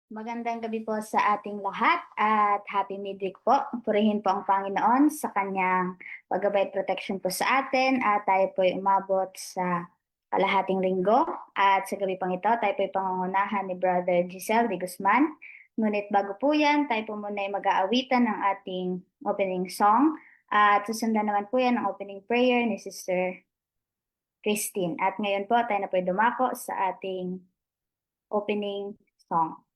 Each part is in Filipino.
Magandang gabi po sa ating lahat at happy midweek po. Purihin po ang Panginoon sa kanyang paggabay at protection po sa atin at tayo po ay umabot sa kalahating linggo at sa gabi pang ito tayo po ay pangungunahan ni Brother Giselle de Guzman. Ngunit bago po yan, tayo po muna ay mag-aawitan ng ating opening song at susundan naman po yan ang opening prayer ni Sister Christine. At ngayon po tayo na po ay dumako sa ating opening song.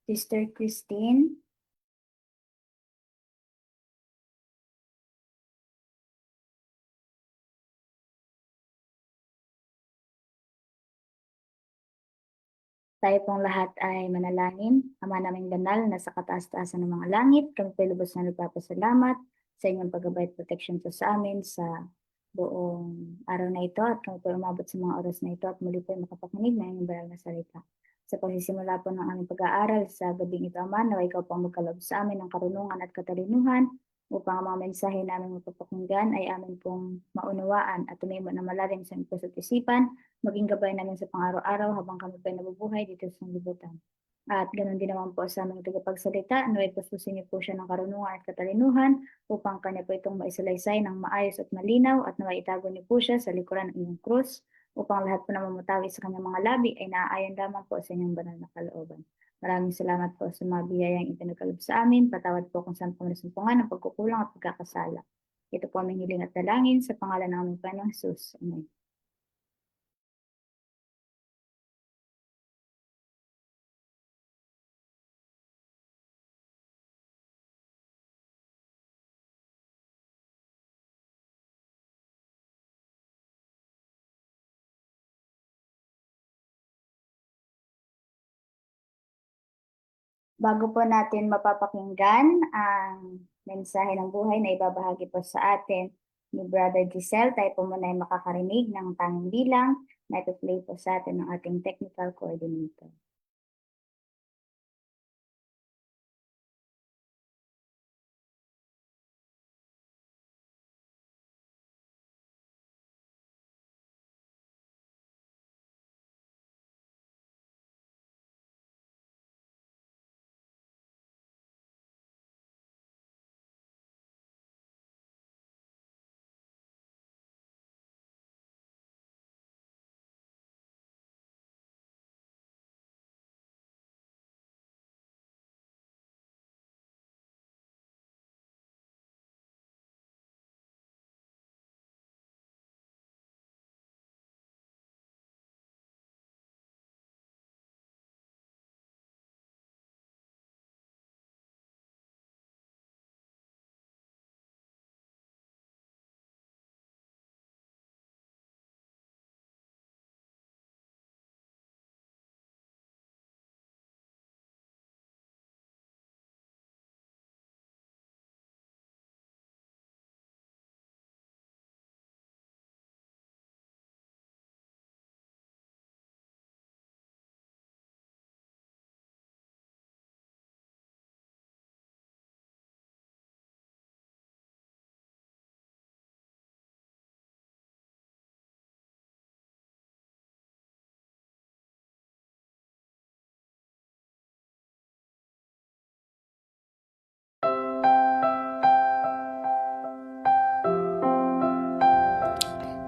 Sister Christine. Tayo pong lahat ay manalangin. Ama naming banal na sa kataas-taasan ng mga langit, kami po lubos na nagpapasalamat sa inyong paggabay at protection po sa amin sa buong araw na ito at kami po umabot sa mga oras na ito at muli po ay makapakinig ng inyong banal na salita. Sa pagsisimula po ng aming pag-aaral sa gabing ito, Ama, naway ikaw po ang magkaloob sa amin ng karunungan at katalinuhan upang ang mga mensahe namin mapapakinggan ay amin pong maunawaan at tumimo na malalim sa aming puso at isipan maging gabay namin sa pang-araw-araw habang kami pa nabubuhay dito sa libutan. At ganoon din naman po sa aming tagapagsalita, naway puspusin niyo po siya ng karunungan at katalinuhan upang kanya po itong maisalaysay ng maayos at malinaw at naway itago niyo po siya sa likuran ng inyong krus upang lahat po na mamutawi sa kanyang mga labi ay naaayon lamang po sa inyong banal na kalooban. Maraming salamat po sa mga biyayang ipinagkaloob sa amin. Patawad po kung saan po nasumpungan ng pagkukulang at pagkakasala. Ito po aming hiling at dalangin sa pangalan ng aming Panginoong Jesus. Amen. Bago po natin mapapakinggan ang mensahe ng buhay na ibabahagi po sa atin ni Brother Giselle, tayo po muna ay makakarinig ng tanging bilang na ito-play po sa atin ng ating technical coordinator.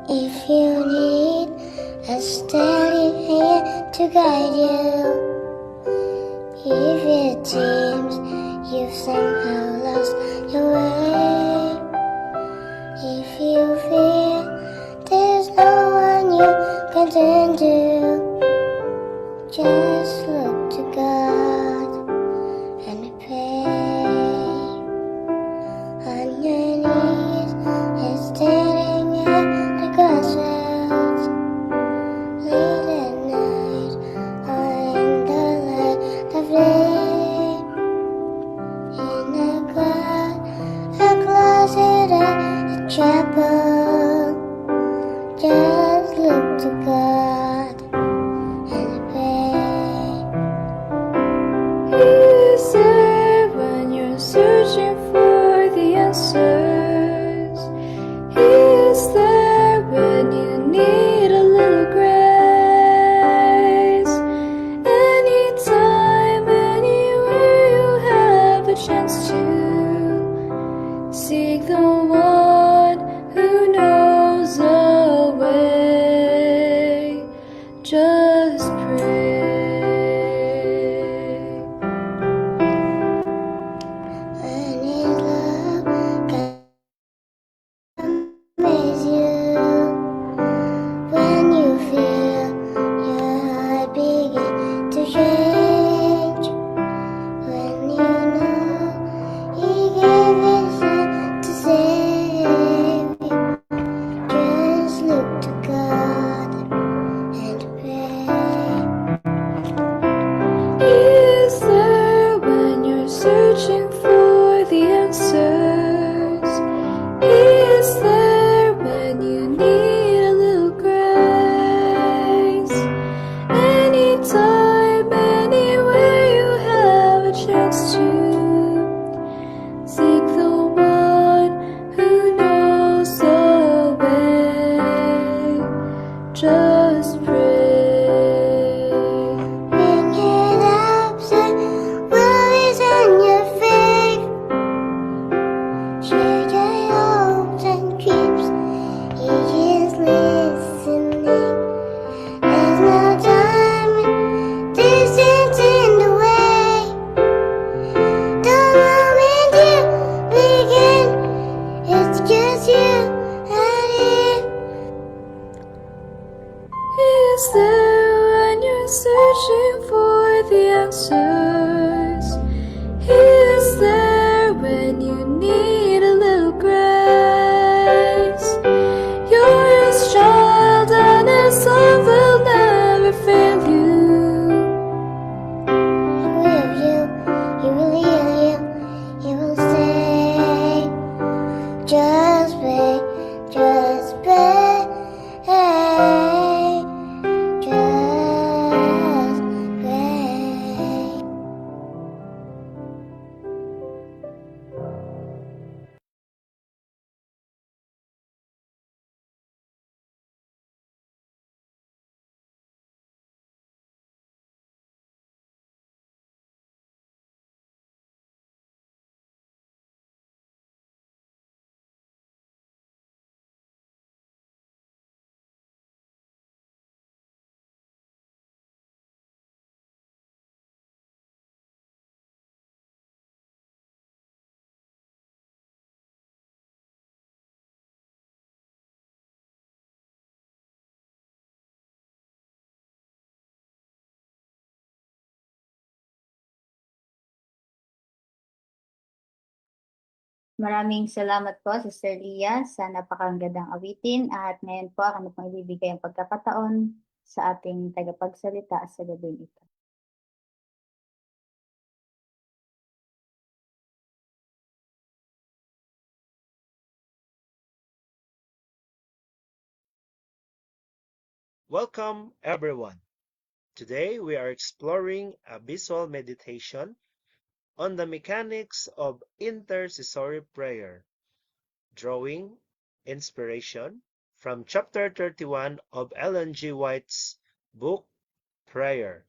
If you need a steady hand to guide you, if it seems you've somehow lost your way, if you feel there's no one you can turn to, just look to God and pray. On your knees and standing at the crossroads, late at night or in the light of day, in a closet or a chapel, just look to God and pray. He is there when you're searching for the answers. He is there when you need a little grace. Anytime, anywhere you have a chance to seek the one who knows the way. Just pray. When His love can amaze you, when you feel your heart begin to change, when you know when you need a little grace. You're His child, and His love will never fail you. He will heal you, He will stay. Just pray, just pray, just pray. Maraming salamat po, Sister Lia, sa napakagandang awitin at ngayon po ako pong ibibigay ang pagkakataon sa ating tagapagsalita sa gabi ito. Welcome, everyone. Today we are exploring a visual meditation on the mechanics of intercessory prayer, drawing inspiration from chapter 31 of Ellen G. White's book, Prayer.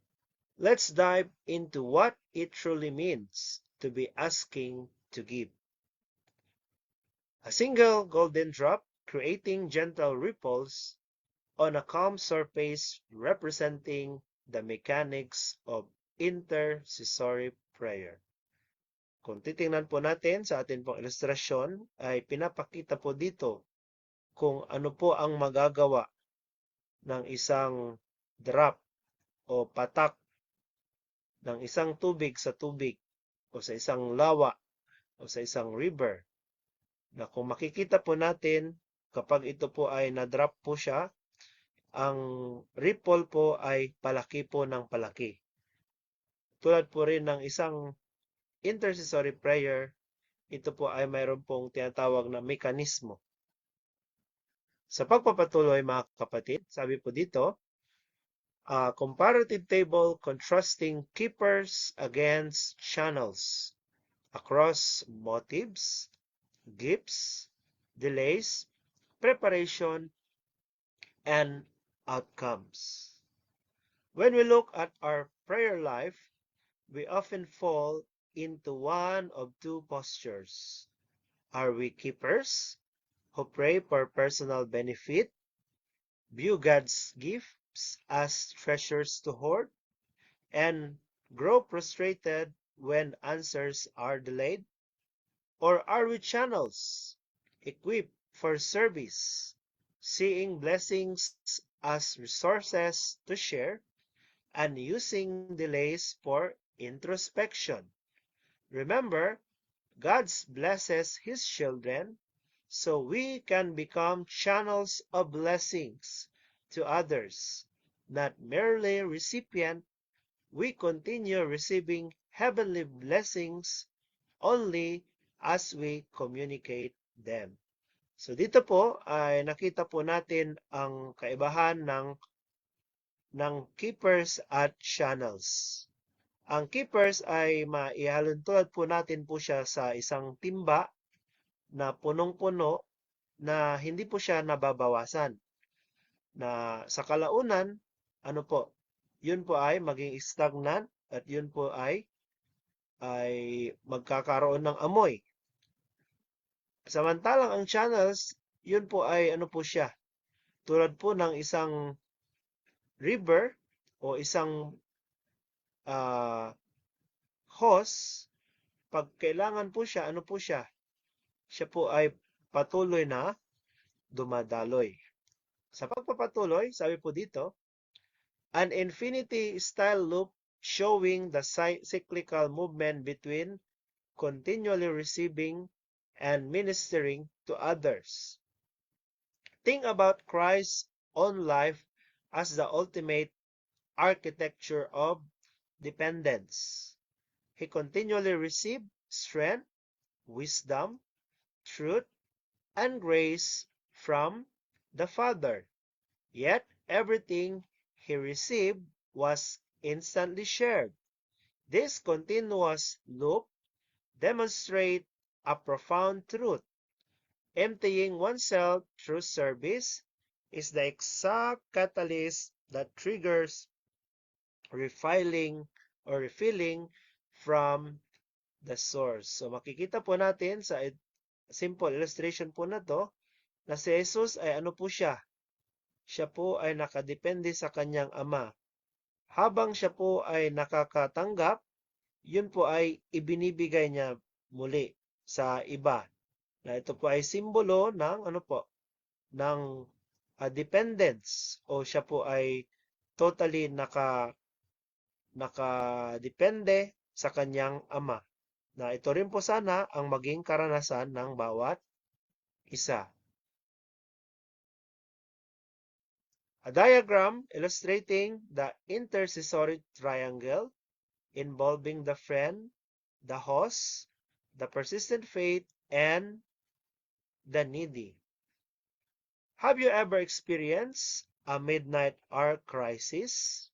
Let's dive into what it truly means to be asking to give. A single golden drop creating gentle ripples on a calm surface representing the mechanics of intercessory prayer. Kung titingnan po natin sa atin pong ilustrasyon, ay pinapakita po dito kung ano po ang magagawa ng isang drop o patak ng isang tubig sa tubig o sa isang lawa o sa isang river. Na kung makikita po natin, kapag ito po ay na-drop po siya, ang ripple po ay palaki po ng palaki. Tulad po rin ng isang intercessory prayer, ito po ay mayroon pong tinatawag na mekanismo. Sa pagpapatuloy mga kapatid, sabi po dito, a comparative table contrasting keepers against channels across motives, gifts, delays, preparation, and outcomes. When we look at our prayer life, we often fall into one of two postures. Are we keepers who pray for personal benefit, view God's gifts as treasures to hoard, and grow frustrated when answers are delayed? Or are we channels equipped for service, seeing blessings as resources to share, and using delays for introspection? Remember, God blesses His children, so we can become channels of blessings to others, not merely recipient. We continue receiving heavenly blessings only as we communicate them. So dito po ay nakita po natin ang kaibahan ng keepers at channels. Ang keepers ay maihalintulad po natin po siya sa isang timba na punong-puno na hindi po siya nababawasan. Na sa kalaunan, ano po, yun po ay maging stagnant at yun po ay magkakaroon ng amoy. Samantalang ang channels, yun po ay ano po siya, tulad po ng isang river o isang hose, pag kailangan po siya, ano po siya? Siya po ay patuloy na dumadaloy. Sa pagpapatuloy, sabi po dito, an infinity-style loop showing the cyclical movement between continually receiving and ministering to others. Think about Christ's own life as the ultimate architecture of dependence. He continually received strength, wisdom, truth, and grace from the Father. Yet everything he received was instantly shared. This continuous loop demonstrates a profound truth. Emptying oneself through service is the exact catalyst that triggers refilling from the source. So makikita po natin sa simple illustration po na to na si Jesus ay ano po siya? Siya po ay nakadepende sa kanyang ama. Habang siya po ay nakakatanggap, yun po ay ibinibigay niya muli sa iba. Na ito po ay simbolo ng ano po, ng dependence o siya po ay totally nakadepende sa kanyang ama. Na ito rin po sana ang maging karanasan ng bawat isa. A diagram illustrating the intercessory triangle involving the friend, the host, the persistent faith, and the needy. Have you ever experienced a midnight hour crisis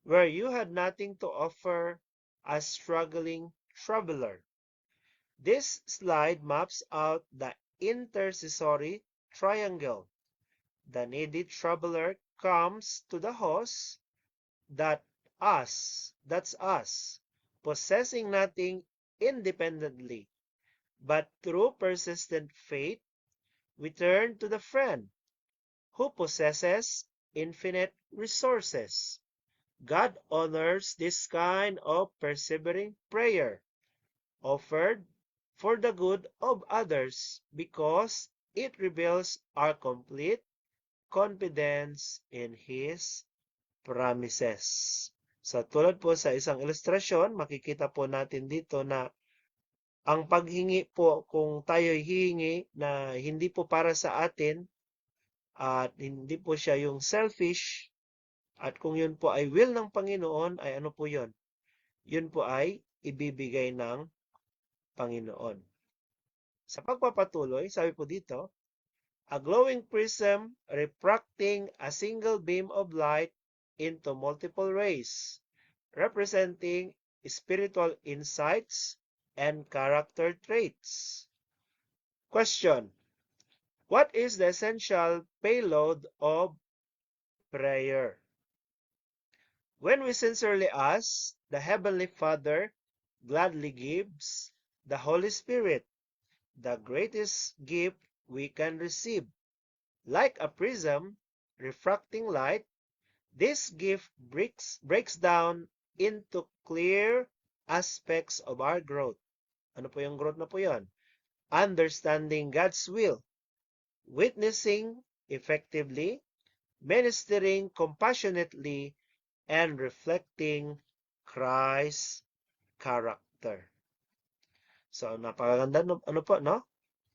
where you had nothing to offer a struggling traveler? This slide maps out the intercessory triangle. The needy traveler comes to the host, that's us, possessing nothing independently. But through persistent faith, we turn to the friend who possesses infinite resources. God honors this kind of persevering prayer, offered for the good of others, because it reveals our complete confidence in His promises. Sa tulad po sa isang ilustrasyon, makikita po natin dito na ang paghingi po, kung tayo hihingi na hindi po para sa atin at hindi po siya yung selfish, at kung yun po ay will ng Panginoon, ay ano po yun? Yun po ay ibibigay ng Panginoon. Sa pagpapatuloy, sabi po dito, a glowing prism refracting a single beam of light into multiple rays, representing spiritual insights and character traits. Question: what is the essential payload of prayer? When we sincerely ask, the Heavenly Father gladly gives the Holy Spirit, the greatest gift we can receive. Like a prism refracting light, this gift breaks down into clear aspects of our growth. Ano po yung growth na po yun? Understanding God's will, witnessing effectively, ministering compassionately, and reflecting Christ's character. So, napakaganda ano po, no?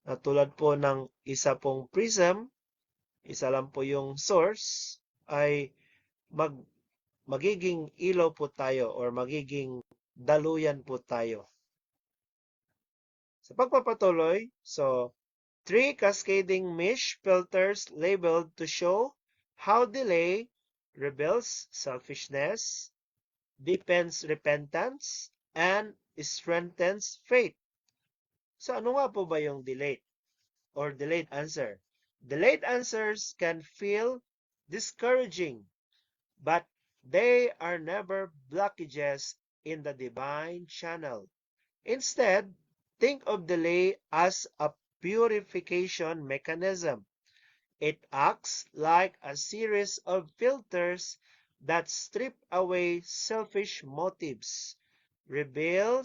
Tulad po ng isa pong prism, isa lang po yung source, ay magiging ilaw po tayo or magiging daluyan po tayo. Sa pagpapatuloy, so 3 cascading mesh filters labeled to show how delay reveals selfishness, deepens repentance, and strengthens faith. So ano nga po ba yung delayed or delayed answer? Delayed answers can feel discouraging, but they are never blockages in the divine channel. Instead, think of delay as a purification mechanism. It acts like a series of filters that strip away selfish motives, reveal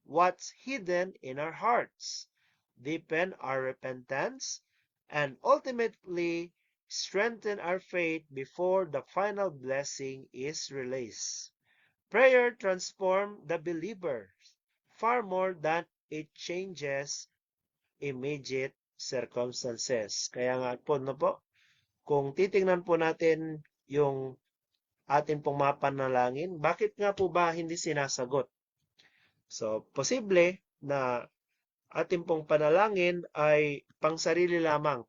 what's hidden in our hearts, deepen our repentance, and ultimately strengthen our faith before the final blessing is released. Prayer transforms the believer far more than it changes immediate circumstances. Kaya nga po, no po, kung titingnan po natin yung atin pong mga panalangin, bakit nga po ba hindi sinasagot? So, posible na atin pong panalangin ay pangsarili lamang.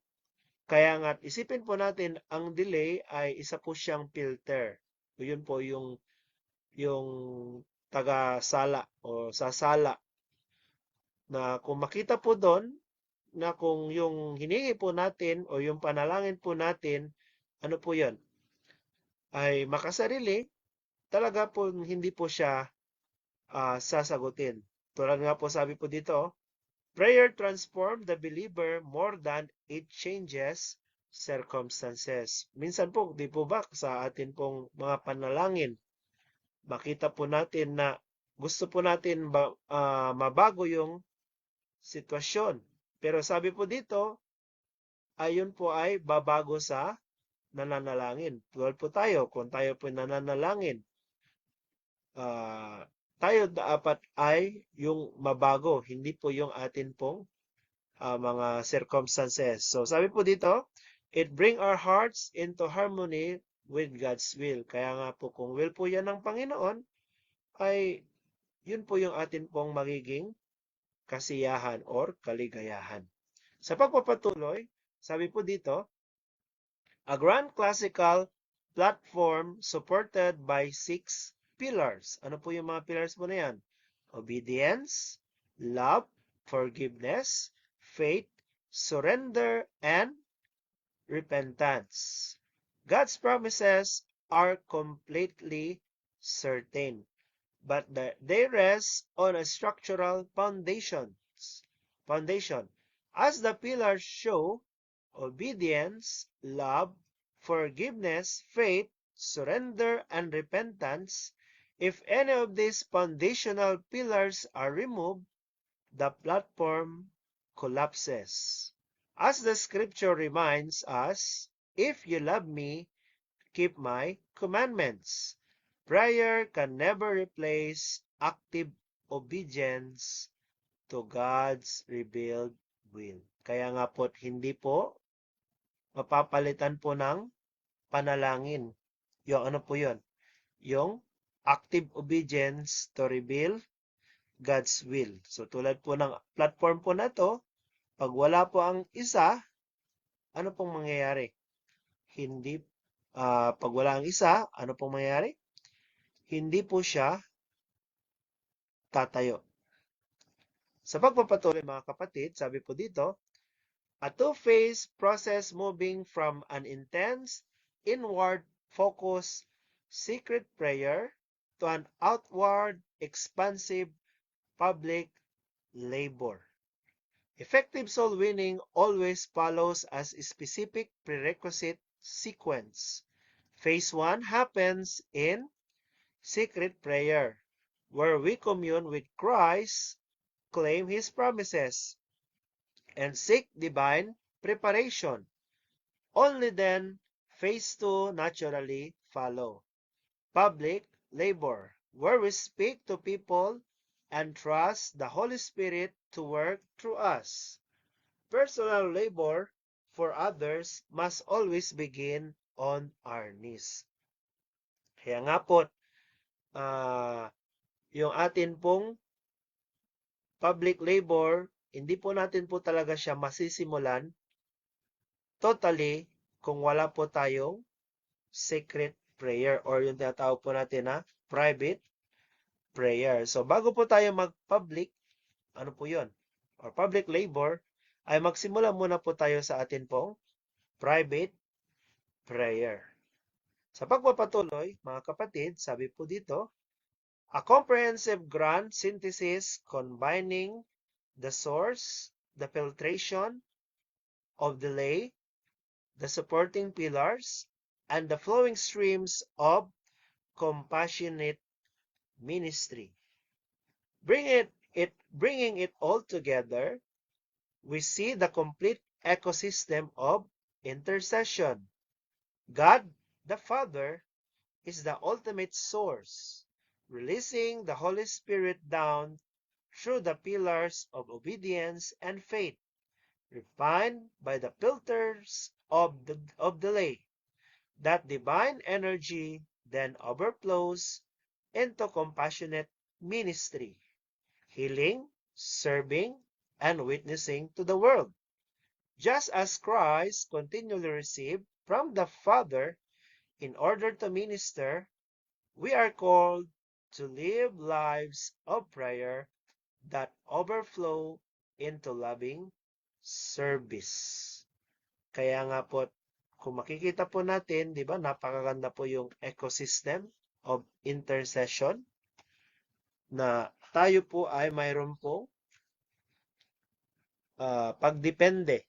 Kaya nga, isipin po natin, ang delay ay isa po siyang filter. Yun po yung taga-sala o sasala na kung makita po doon na kung yung hiningi po natin o yung panalangin po natin, ano po yun, ay makasarili, talaga po hindi po siya sasagutin. Tulad nga po sabi po dito, prayer transform the believer more than it changes circumstances. Minsan po, di po ba, sa atin pong mga panalangin, makita po natin na gusto po natin mabago yung sitwasyon. Pero sabi po dito, ayun po ay babago sa nananalangin. Tulad po tayo, kung tayo po nananalangin, tayo dapat ay yung mabago, hindi po yung atin pong mga circumstances. So sabi po dito, it bring our hearts into harmony with God's will. Kaya nga po kung will po yan ng Panginoon, ay yun po yung atin pong magiging kasiyahan or kaligayahan. Sa pagpapatuloy, sabi po dito, a grand classical platform supported by 6 pillars. Ano po yung mga pillars po na yan? Obedience, love, forgiveness, faith, surrender, and repentance. God's promises are completely certain, but they rest on a structural foundation. As the pillars show, obedience, love, forgiveness, faith, surrender, and repentance, if any of these foundational pillars are removed, the platform collapses. As the scripture reminds us, if you love me, keep my commandments. Prayer can never replace active obedience to God's revealed will. Kaya nga po, hindi po mapapalitan po ng panalangin. Yung ano po yun? Yung active obedience to reveal God's will. So tulad po ng platform po na to, pag wala po ang isa, ano pong mangyayari? Hindi, pag wala ang isa, ano pong mangyayari? Hindi po siya tatayo. Sa pagpapatuloy mga kapatid, sabi po dito, a two-phase process moving from an intense, inward focused secret prayer to an outward, expansive public labor. Effective soul winning always follows as a specific prerequisite sequence. Phase 1 happens in secret prayer, where we commune with Christ, claim His promises, and seek divine preparation. Only then, phase 2 naturally follow. Public labor, where we speak to people and trust the Holy Spirit to work through us. Personal labor for others must always begin on our knees. Kaya nga po, yung atin pong public labor, hindi po natin po talaga siya masisimulan totally kung wala po tayong secret prayer or yung tinatawag po natin na private prayer. So bago po tayo mag-public, ano po yun? Or public labor, ay magsimula muna po tayo sa atin pong private prayer. Sa pagpapatuloy, mga kapatid, sabi po dito, a comprehensive grand synthesis combining the source, the filtration of the lay, the supporting pillars, and the flowing streams of compassionate ministry. Bringing it all together, we see the complete ecosystem of intercession. God, the Father, is the ultimate source, releasing the Holy Spirit down through the pillars of obedience and faith, refined by the filters of the lay. That divine energy then overflows into compassionate ministry, healing, serving, and witnessing to the world. Just as Christ continually received from the Father in order to minister, we are called to live lives of prayer that overflow into loving service. Kaya nga po, kung makikita po natin, di ba, napakaganda po yung ecosystem of intercession na tayo po ay mayroon po pagdepende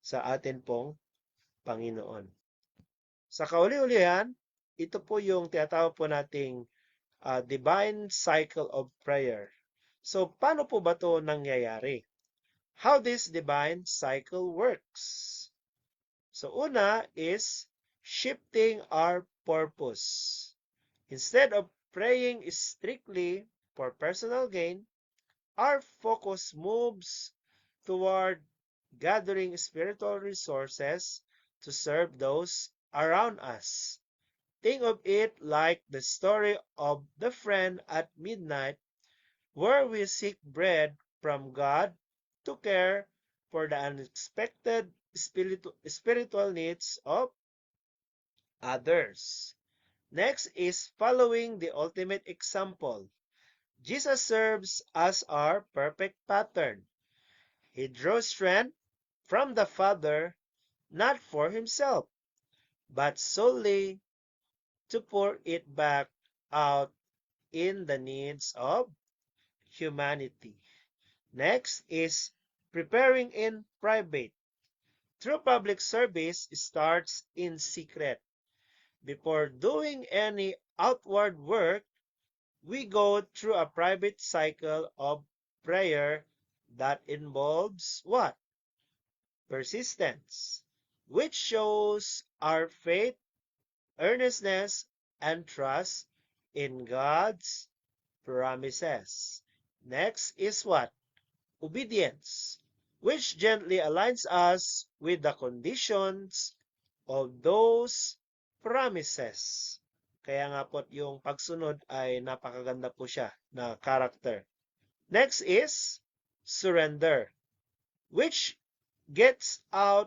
sa atin pong Panginoon. Sa kauli-ulihan, ito po yung tinatawag po nating divine cycle of prayer. So, paano po ba ito nangyayari? How this divine cycle works? So, una is shifting our purpose. Instead of praying strictly for personal gain, our focus moves toward gathering spiritual resources to serve those around us. Think of it like the story of the friend at midnight, where we seek bread from God to care for the unexpected spiritual needs of others. Next is following the ultimate example. Jesus serves as our perfect pattern. He draws strength from the Father, not for himself, but solely to pour it back out in the needs of humanity. Next is preparing in private. True public service starts in secret. Before doing any outward work, we go through a private cycle of prayer that involves what? Persistence, which shows our faith, earnestness, and trust in God's promises. Next is what? Obedience, which gently aligns us with the conditions of those promises. Kaya nga po yung pagsunod ay napakaganda po siya na character. Next is surrender, which gets our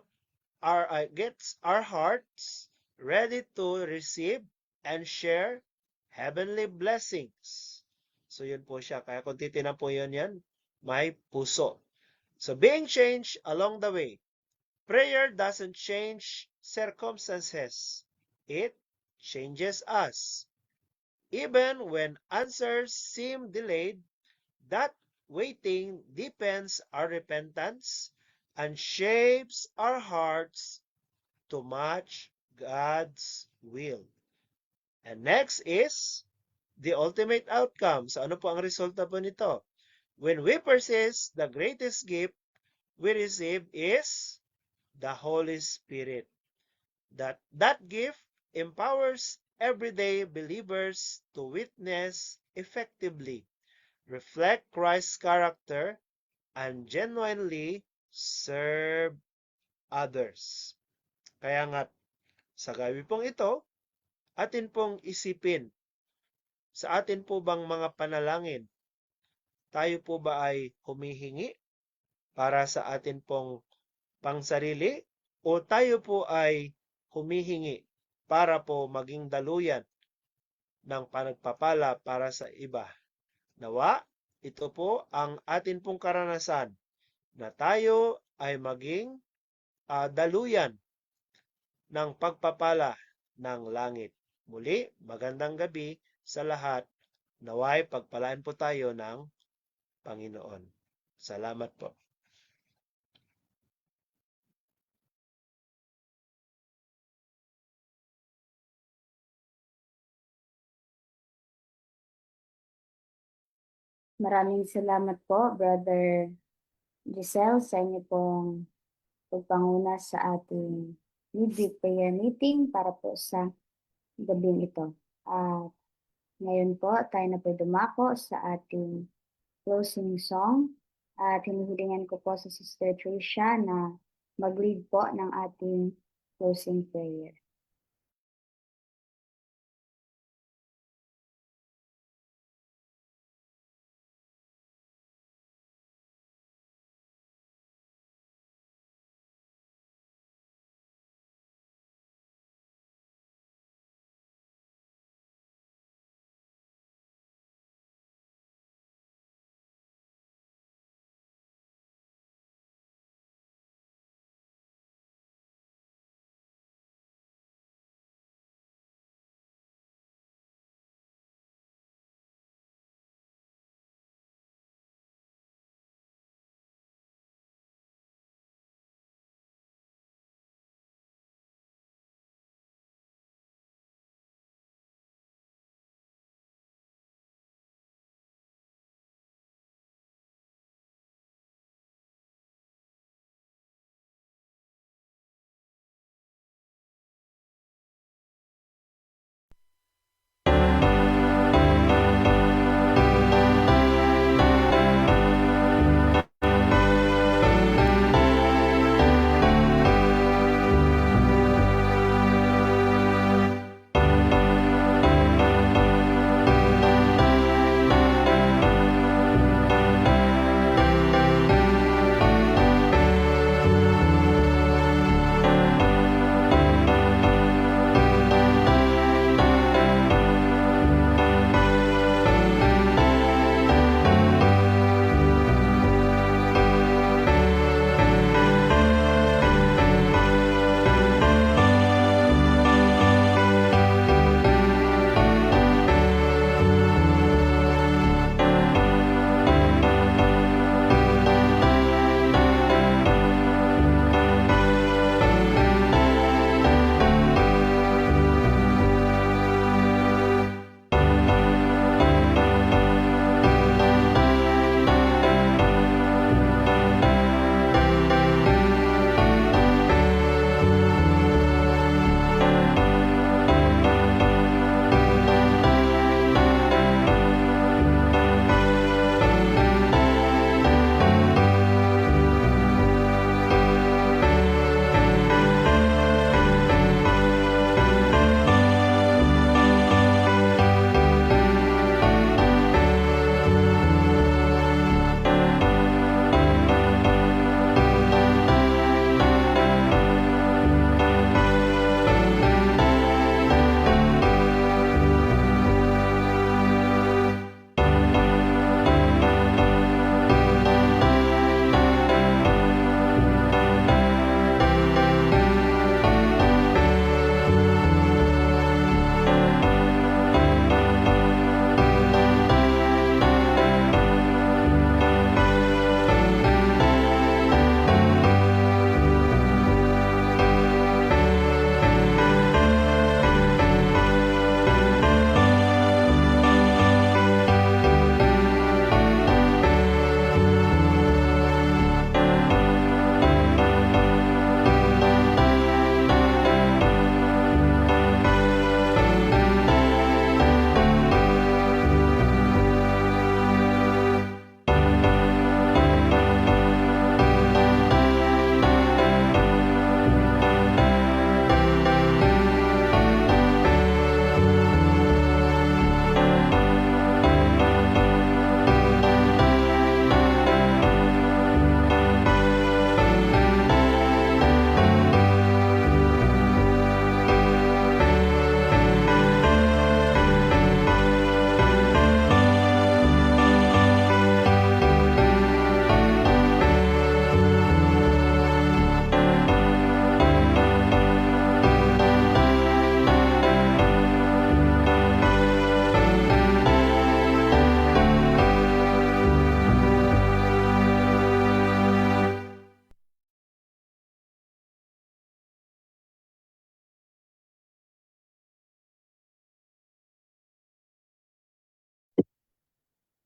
hearts ready to receive and share heavenly blessings. So yun po siya. Kaya kung titinan po yun yan, may puso. So being changed along the way. Prayer doesn't change circumstances. It changes us. Even when answers seem delayed, that waiting deepens our repentance and shapes our hearts to match God's will. And next is the ultimate outcome. So ano po ang resulta po nito? When we persist, the greatest gift we receive is the Holy Spirit. That gift empowers everyday believers to witness effectively, reflect Christ's character, and genuinely serve others. Kaya nga, sa gabi pong ito, atin pong isipin, sa atin po bang mga panalangin, tayo po ba ay humihingi para sa atin pong pangsarili o tayo po ay humihingi para po maging daluyan ng panagpapala para sa iba? Nawa, ito po ang atin pong karanasan na tayo ay maging daluyan ng pagpapala ng langit. Muli, magandang gabi sa lahat. Naway pagpalaan po tayo ng Panginoon. Salamat po. Maraming salamat po, Brother Giselle, sa inyo pong pagpanguna sa ating midweek prayer meeting para po sa gabing ito. At ngayon po, tayo na po dumako sa ating closing song at hinihilingan ko po sa Sister Tricia na mag-lead po ng ating closing prayer.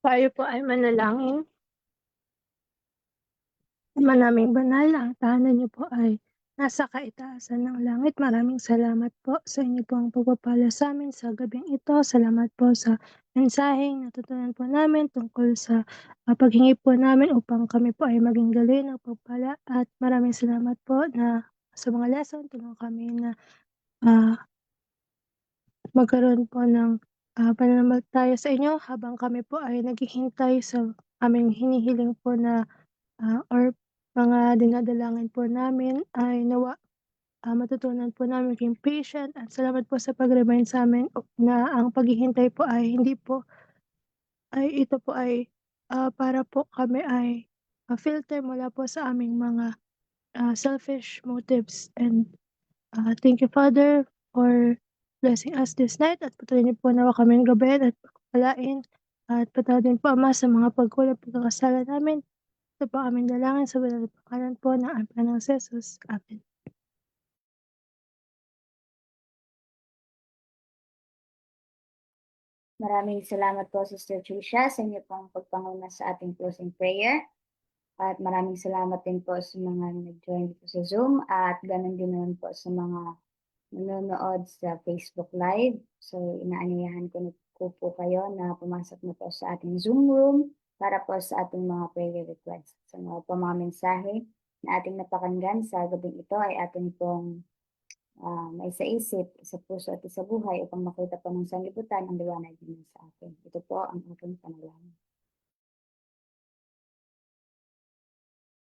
Tayo po ay manalangin. Ama naming banal, ang tahanan niyo po ay nasa kaitaasan ng langit. Maraming salamat po sa inyo pong pagpapala sa amin sa gabing ito. Salamat po sa mensaheng natutunan po namin tungkol sa paghingi po namin upang kami po ay maging galing ng pagpala. At maraming salamat po na sa mga lesson, tulungan kami na magkaroon po ng pananampalataya sa inyo habang kami po ay naghihintay sa aming hinihiling po na or mga dinadalangin po namin ay nawa matutunan po namin maging patient at salamat po sa pag-remind sa amin na ang paghihintay po ay hindi po ay ito po ay para po kami ay filter mula po sa aming mga selfish motives. And thank you, Father, for blessing us this night at patuloy niyo po nawa kaming gabayan at pagpalain at patawarin po, Ama, sa mga pagkulang pagkakasala namin. Ito po aming dalangin sa banal na pangalan po ng aming Panginoong Jesus. Amen. Maraming salamat po, Sister Tricia, sa inyo pong pagpanguna sa ating closing prayer. At maraming salamat din po sa mga nag-join dito sa Zoom at ganun din naman po sa mga nanonood sa Facebook Live. So, inaanyayahan ko po kayo na pumasok na po sa ating Zoom room para po sa ating mga prayer requests. So, mga mensahe na ating napakinggan sa gabing ito ay ating pong may sa isip, sa puso at sa buhay upang makita po ng sanlibutan ang liwanag din sa atin. Ito po ang aking panalangin.